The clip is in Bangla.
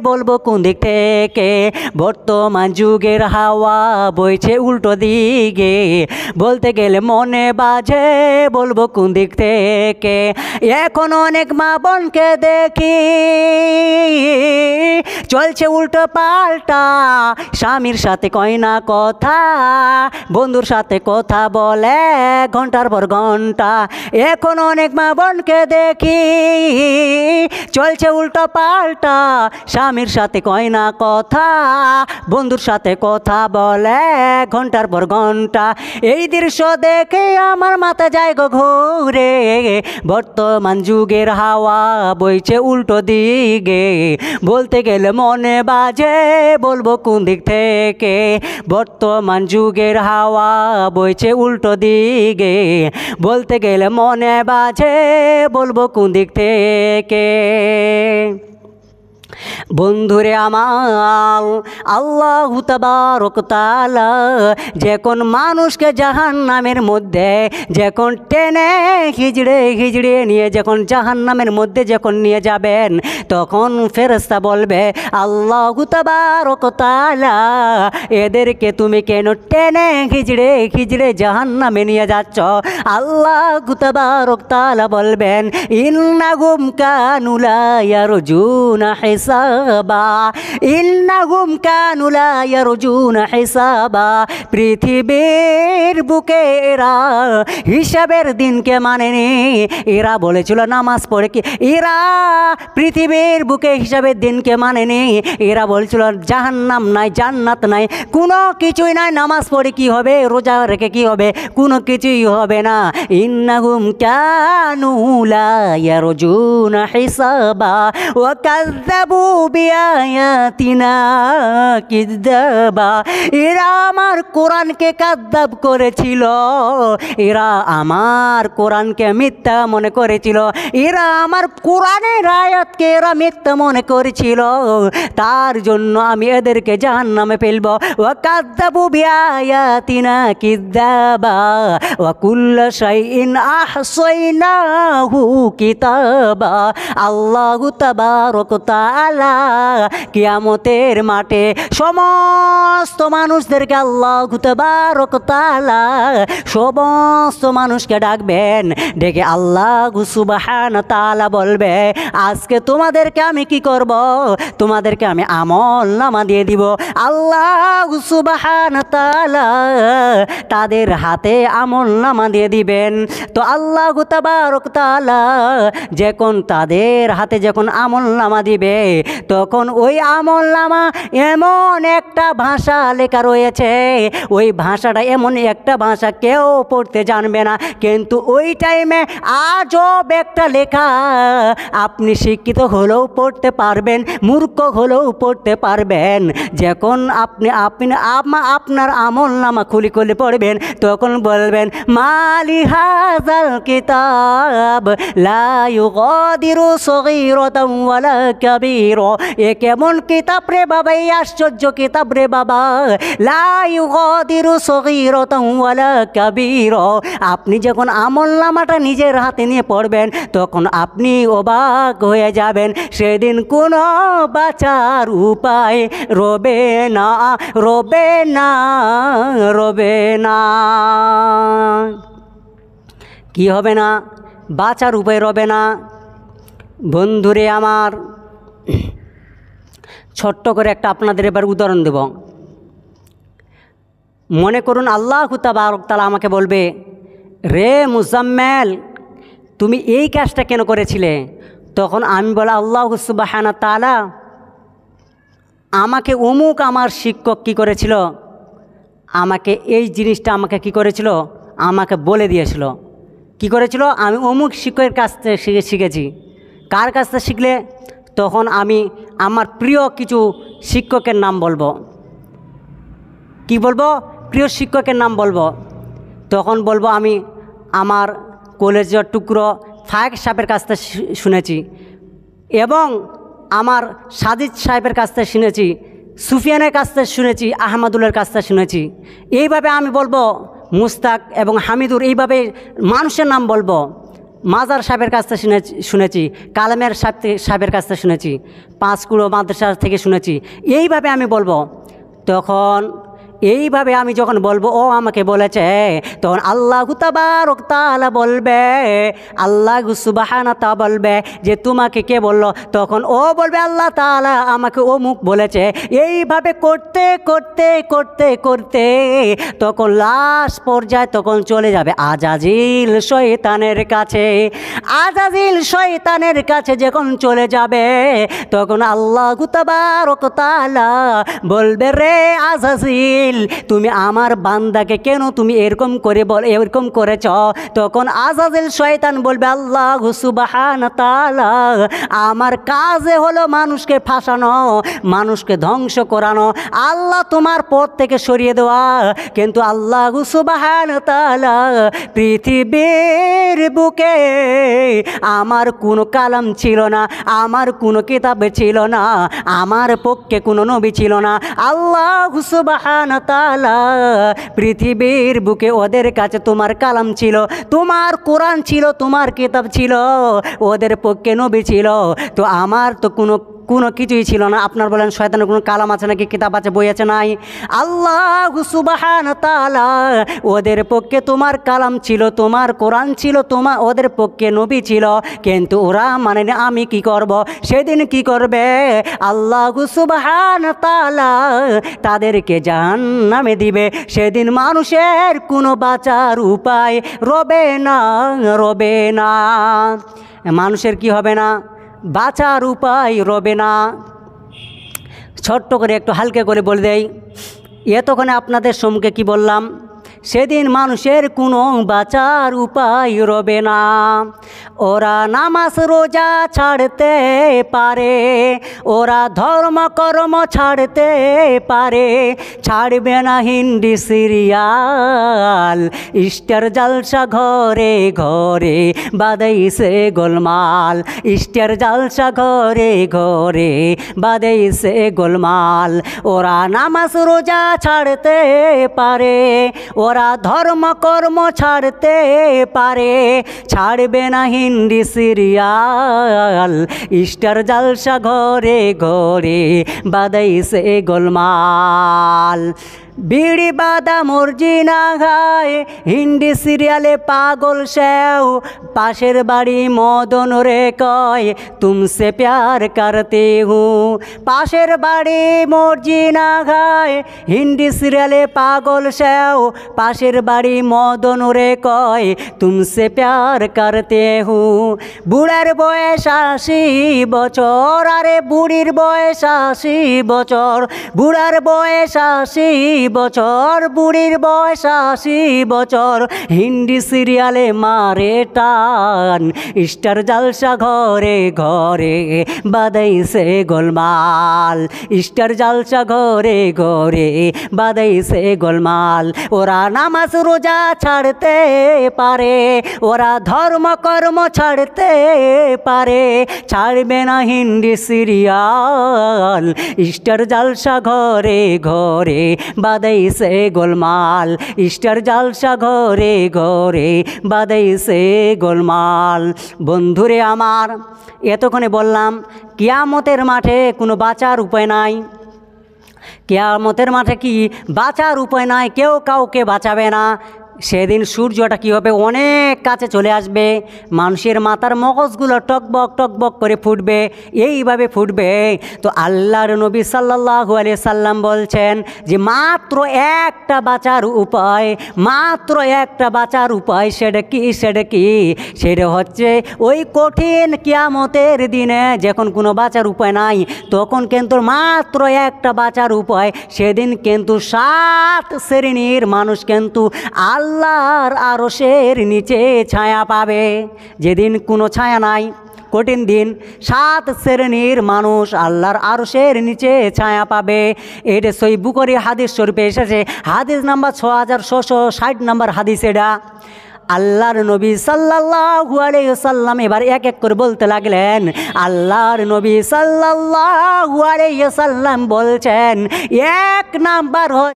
বলবো কোন দিক থেকে। বর্তমান যুগের হাওয়া বইছে উল্টো দিকে, বলতে গেলে মনে বাজে বলবো কোন দিক থেকে। এখন অনেক মা বোনকে দেখি চলছে উল্টো পাল্টা, স্বামীর সাথে কয় না কথা, বন্ধুর সাথে কথা বলে ঘন্টার পর ঘন্টা। এখন অনেক মা বোনকে দেখি চলছে উল্টো পাল্টা, স্বামীর সাথে কয় না কথা, বন্ধুর সাথে কথা বলে ঘন্টার পর ঘন্টা। এই দৃশ্য দেখে আমার মাথা যায় গো ঘুরে, বর্তমান যুগের হাওয়া বইছে উল্টো দিকে, বলতে গেলে মনে বাজে বলবো কোন দিক থেকে। বর্তমান যুগের হাওয়া বইছে উল্টো দিকে, বলতে গেলে মনে বাজে বলবো কোন দিক থেকে। বন্ধুরে আমার আল্লাহু তাবারক তাআলা যখন মানুষকে জাহান্নামের মধ্যে যখন টেনে হিজড়ে নিয়ে যখন জাহান্নামের মধ্যে যখন নিয়ে যাবেন, তখন ফেরেশতা বলবে আল্লাহু তাবারক তাআলা এদেরকে তুমি কেন টেনে হিজড়ে জাহান্নামে নিয়ে যাচ্ছ? আল্লাহু তাবারক তাআলা বলবেন ইন্নাহুম কানু লা ইয়ারজুনা হিসাবা, ইন্নাহুম কানু লা ইয়ারজুনা হিসাবা। পৃথিবীর বুকে এরা হিসাবের দিনকে মানেনি। এরা বলেছিল নামাজ পড়ে কি, এরা পৃথিবীর বুকে হিসাবের দিনকে মানেনি। এরা বলছিল জাহান্নাম নাই, জান্নাত নাই, কোনো কিছুই নাই, নামাজ পড়ে কি হবে, রোজা রেখে কি হবে, কোনো কিছুই হবে না। ইন্নাহুম কানু লা ইয়ারজুনা হিসাবা ওয়া কাযযাবু বিআয়াতিনা কিযযাবা। এরা আমার কোরআনকে কাযযাব করেছিল, এরা আমার কোরআনকে মিথ্যা মনে করেছিল, এরা আমার কোরআনের আয়াতকে এরা মিথ্যা মনে করেছিল, তার জন্য আমি এদেরকে জাহান্নামে ফেলব। ওয়া কাযযাবু বিআয়াতিনা কিযযাবা ওয়া কুল্লা শাইইন আহসাইনাহু কিতাবা। আল্লাহু তাবারক তাআলা কিয়ামতের মাঠে সমস্ত মানুষদেরকে আল্লাহু তাবারক তাআলা সমস্ত মানুষকে ডাকবেন, ডেকে আল্লাহু সুবহানাহু তাআলা বলবে আজকে তোমাদেরকে আমি কি করব? তোমাদেরকে আমি আমলনামা দিয়ে দিব। আল্লাহু সুবহানাহু তাআলা তাদের হাতে আমলনামা দিয়ে দিবেন। তো আল্লাহু তাবারক তাআলা যখন তাদের হাতে যখন আমলনামা দিবে, তখন ওই আমলনামা এমন একটা ভাষা লেখা রয়েছে, ওই ভাষাটা এমন একটা ভাষা কেউ পড়তে জানবে না, কিন্তু ওই টাইমে আজব একটা লেখা, আপনি শিক্ষিত হলেও পড়তে পারবেন, মূর্খ হলেও পড়তে পারবেন। যখন আপনি আপনার আমলনামা খুলি পড়বেন, তখন বলবেন মালি হাযাল কিতাব লা ইউগাদিরু সগীরাতান ওয়ালা কাবীরা। এ কেমন কিতাব রে বাবা, এই আশ্চর্য কিতাব রে বাবা। লা ইউগাদিরু সগীরাতান ওয়ালা কাবীরা। আপনি যখন আমলনামাটা নিজের হাতে নিয়ে পড়বেন, তখন আপনি অবাক হয়ে যাবেন। সেদিন কোনো বাঁচার উপায় রবে না, রবে না, রবে না। কি হবে না? বাঁচার উপায় রবে না। বন্ধুরে আমার, ছোট্ট করে একটা আপনাদের এবার উদাহরণ দেব। মনে করুন আল্লাহু তাবারক তাআলা আমাকে বলবে রে মুজাম্মেল তুমি এই কাজটা কেন করেছিলে? তখন আমি বলা আল্লাহু সুবহানাহু তাআলা আমাকে অমুক আমার শিক্ষক কি করেছিল, আমাকে এই জিনিসটা আমাকে কি করেছিল, আমাকে বলে দিয়েছিল। কি করেছিল? আমি অমুক শিক্ষকের কাছ থেকে শিখেছি। কার কাছ থেকে শিখলে? তখন আমি আমার প্রিয় কিছু শিক্ষকের নাম বলবো। কি বলবো? প্রিয় শিক্ষকের নাম বলবো। তখন বলবো আমি আমার কলেজের টুকরো ফায়েক সাহেবের কাছ থেকে শুনেছি, এবং আমার সাজিদ সাহেবের কাছ থেকে শুনেছি, সুফিয়ানের কাছ থেকে শুনেছি, আহমদুল্লাহর কাছ থেকে শুনেছি। এইভাবে আমি বলবো মুস্তাক এবং হামিদুর, এইভাবে মানুষের নাম বলবো। মাজার সাহেবের কাছ থেকে শুনেছি, কালামের সাহেবের কাছ থেকে শুনেছি, পাঁচকুড়ো মাদ্রাসা থেকে শুনেছি, এইভাবে আমি বলবো। তখন এইভাবে আমি যখন বলবো, ও আমাকে বলেছে, তখন আল্লাহু তাবারক তাআলা বলবে, আল্লাহু সুবহানাহু ওয়া তাআলা বলবে যে তোমাকে কে বলল? তখন ও বলবে আল্লাহ তাআলা আমাকে অমুক বলেছে। এইভাবে করতে করতে করতে করতে তখন লাস্ট পর্যায়ে তখন চলে যাবে আজাজিল শয়তানের কাছে। আজাজিল শয়তানের কাছে যখন চলে যাবে, তখন আল্লাহু তাবারক তাআলা বলবে, রে আজাজিল, তুমি আমার বান্দাকে কেন তুমি এরকম করেছ? তখন আজাজিল শয়তান বলবে, আল্লাহু সুবহানাহু তাআলা, আমার কাজে হলো মানুষকে ফাঁসানো, মানুষকে ধ্বংস করানো, আল্লাহ তোমার পথ থেকে সরিয়ে দেওয়া। কিন্তু আল্লাহু সুবহানাহু তাআলা পৃথিবীর বুকে আমার কোনো কালাম ছিল না, আমার কোনো কিতাব ছিল না, আমার পক্ষে কোনো নবী ছিল না। আল্লাহু সুবহানাহু তাআলা পৃথিবীর বুকে ওদের কাছে তোমার কালাম ছিল, তোমার কোরআন ছিল, তোমার কিতাব ছিল, ওদের পক্ষে নবী ছিল। তো আমার তো কোনো কিছুই ছিল না। আপনার বলেন শয়তানের কোনো কালাম আছে নাকি, কিতাব আছে, বই আছে? নাই। আল্লাহু সুবহানাহু তাআলা ওদের পক্ষে তোমার কালাম ছিল, তোমার কোরআন ছিল, ওদের পক্ষে নবী ছিল, কিন্তু ওরা মানে না। আমি কি করব? সেদিন কি করবে? আল্লাহু সুবহানাহু তাআলা তাদেরকে জাহান্নামে দিবে। সেদিন মানুষের কোনো বাঁচার উপায় রবে না, রবে না। মানুষের কি হবে না? বাঁচার উপায় রবে না। ছোট্ট করে একটু হালকা করে বলে দেই, এতক্ষণে আপনাদের সম্মুখে কি বললাম? সেদিন মানুষের কোনো বাঁচার উপায় রবে না। ওরা নামাজ রোজা ছাড়তে পারে, ওরা ধর্ম কর্ম ছাড়তে পারে, ছাড়বে না হিন্দি সিরিয়াল, স্টার জলসা ঘরে ঘরে বাদাইছে গোলমাল, স্টার জলসা ঘরে ঘরে বাদাইছে গোলমাল। ওরা নামাজ রোজা ছাড়তে পারে, ওরা ধর্ম কর্ম ছাড়তে পারে, ছাড়বে না হিন্দি সিরিয়াল, স্টার জলসা ঘরে ঘরে বাদাইছে গোলমাল। বিড়ি বাদা মর্জি না খায়, হিন্দি সিরিয়ালে পাগল সেও, পাশের বাড়ি মদন রে কয় তুমসে প্যার করতে হুঁ। পাশের বাড়ি মর্জি না খায়, হিন্দি সিরিয়ালে পাগল সেও, পাশের বাড়ি মদন রে কয় তুমসে প্যার করতে হুঁ। বুড়ার বয়স 80 বছর, আরে বুড়ির বয়স 80 বছর, বুড়ার বয়স 80 বছর, বুড়ির বয়স 80 বছর, হিন্দি সিরিয়ালে মারে টান, স্টার জলসা ঘরে ঘরে বাদাইছে গোলমাল, স্টার জলসা ঘরে ঘরে বাদাইছে গোলমাল। ওরা নামাজ রোজা ছাড়তে পারে, ওরা ধর্ম কর্ম ছাড়তে পারে, ছাড়বে না হিন্দি সিরিয়াল, স্টার জলসা ঘরে ঘরে বাদাইছে গোলমাল, স্টার জলসা ঘরে ঘরে বাদাইছে গোলমাল। বন্ধুরে আমার, এতক্ষণে বললাম কিয়ামতের মাঠে কোনো বাঁচার উপায় নাই। কিয়ামতের মাঠে কি বাঁচার উপায় নাই, কেউ কাউকে বাঁচাবে না। সেদিন সূর্যটা কী হবে? অনেক কাছে চলে আসবে, মানুষের মাথার মগজগুলো টকবক টকবক করে ফুটবে, এইভাবে ফুটবে। তো আল্লাহর নবী সাল্লাল্লাহু আলাইহি সাল্লাম বলছেন যে মাত্র একটা বাঁচার উপায়, মাত্র একটা বাঁচার উপায়। সেটা কি? সেটা হচ্ছে ওই কঠিন কিয়ামতের দিনে যখন কোনো বাঁচার উপায় নাই, তখন কিন্তু মাত্র একটা বাঁচার উপায়। সেদিন কিন্তু 7 শ্রেণীর মানুষ কিন্তু আল্লাহর আরশের নিচে ছায়া পাবে। যেদিন কোনো ছায়া নাই, কঠিন দিন, 7 শ্রেণীর মানুষ আল্লাহর আরশের নিচে ছায়া পাবে। এটা সহিহ বুখারী হাদিস শরীফে এসেছে, হাদিস নাম্বার 6660 নম্বর হাদিস। এটা আল্লাহর নবী সাল্লাল্লাহু আলাইহি সাল্লাম এবার এক এক করে বলতে লাগলেন। আল্লাহর নবী সাল্লাল্লাহু আলাইহি সাল্লাম বলছেন, 1 নাম্বার